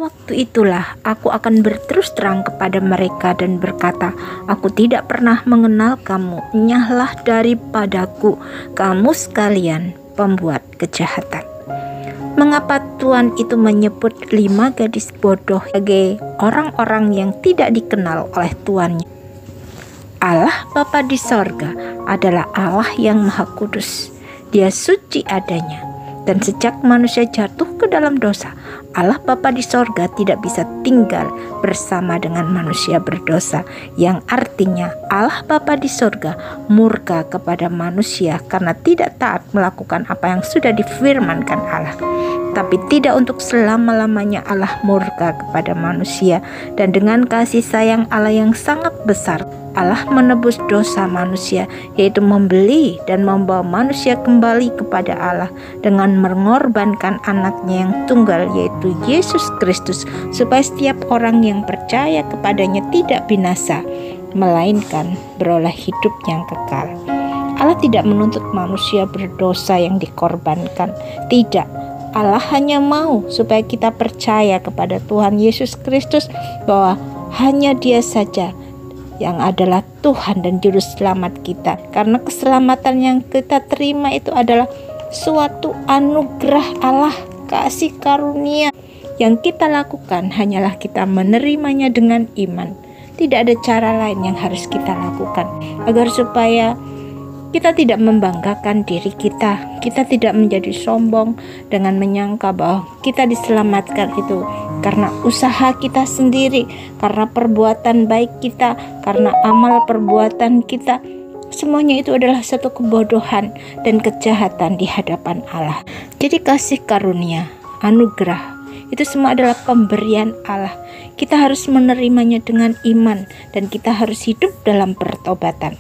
waktu itulah aku akan berterus terang kepada mereka dan berkata, aku tidak pernah mengenal kamu, enyahlah daripadaku, kamu sekalian pembuat kejahatan. Mengapa Tuhan itu menyebut 5 gadis bodoh sebagai orang-orang yang tidak dikenal oleh tuannya? Allah Bapa di sorga adalah Allah yang Maha Kudus. Dia suci adanya. Dan sejak manusia jatuh ke dalam dosa, Allah Bapa di sorga tidak bisa tinggal bersama dengan manusia berdosa, yang artinya Allah Bapa di sorga murka kepada manusia karena tidak taat melakukan apa yang sudah difirmankan Allah. Tapi tidak untuk selama-lamanya Allah murka kepada manusia, dan dengan kasih sayang Allah yang sangat besar, Allah menebus dosa manusia, yaitu membeli dan membawa manusia kembali kepada Allah dengan mengorbankan anaknya yang tunggal, yaitu Yesus Kristus, supaya setiap orang yang percaya kepadanya tidak binasa, melainkan beroleh hidup yang kekal. Allah tidak menuntut manusia berdosa yang dikorbankan, tidak. Allah hanya mau supaya kita percaya kepada Tuhan Yesus Kristus, bahwa hanya Dia saja yang adalah Tuhan dan Juru Selamat kita. Karena keselamatan yang kita terima itu adalah suatu anugerah Allah, kasih karunia. Yang kita lakukan hanyalah kita menerimanya dengan iman. Tidak ada cara lain yang harus kita lakukan, agar supaya kita tidak membanggakan diri kita tidak menjadi sombong dengan menyangka bahwa kita diselamatkan itu karena usaha kita sendiri, karena perbuatan baik kita, karena amal perbuatan kita. Semuanya itu adalah satu kebodohan dan kejahatan di hadapan Allah. Jadi kasih karunia, anugerah, itu semua adalah pemberian Allah. Kita harus menerimanya dengan iman, dan kita harus hidup dalam pertobatan.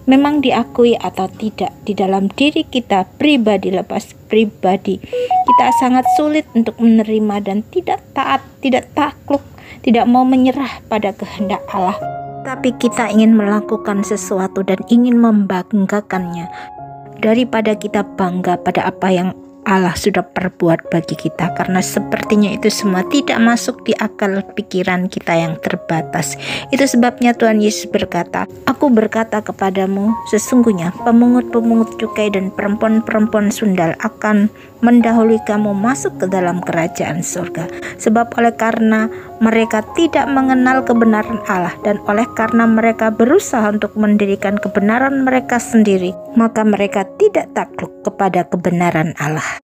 Memang diakui atau tidak, di dalam diri kita pribadi lepas pribadi, kita sangat sulit untuk menerima dan tidak taat, tidak takluk, tidak mau menyerah pada kehendak Allah. Tapi kita ingin melakukan sesuatu dan ingin membanggakannya, daripada kita bangga pada apa yang Allah sudah perbuat bagi kita, karena sepertinya itu semua tidak masuk di akal pikiran kita yang terbatas. Itu sebabnya Tuhan Yesus berkata, aku berkata kepadamu, sesungguhnya pemungut-pemungut cukai dan perempuan-perempuan sundal akan mendahului kamu masuk ke dalam kerajaan surga. Sebab oleh karena mereka tidak mengenal kebenaran Allah, dan oleh karena mereka berusaha untuk mendirikan kebenaran mereka sendiri, maka mereka tidak takluk kepada kebenaran Allah.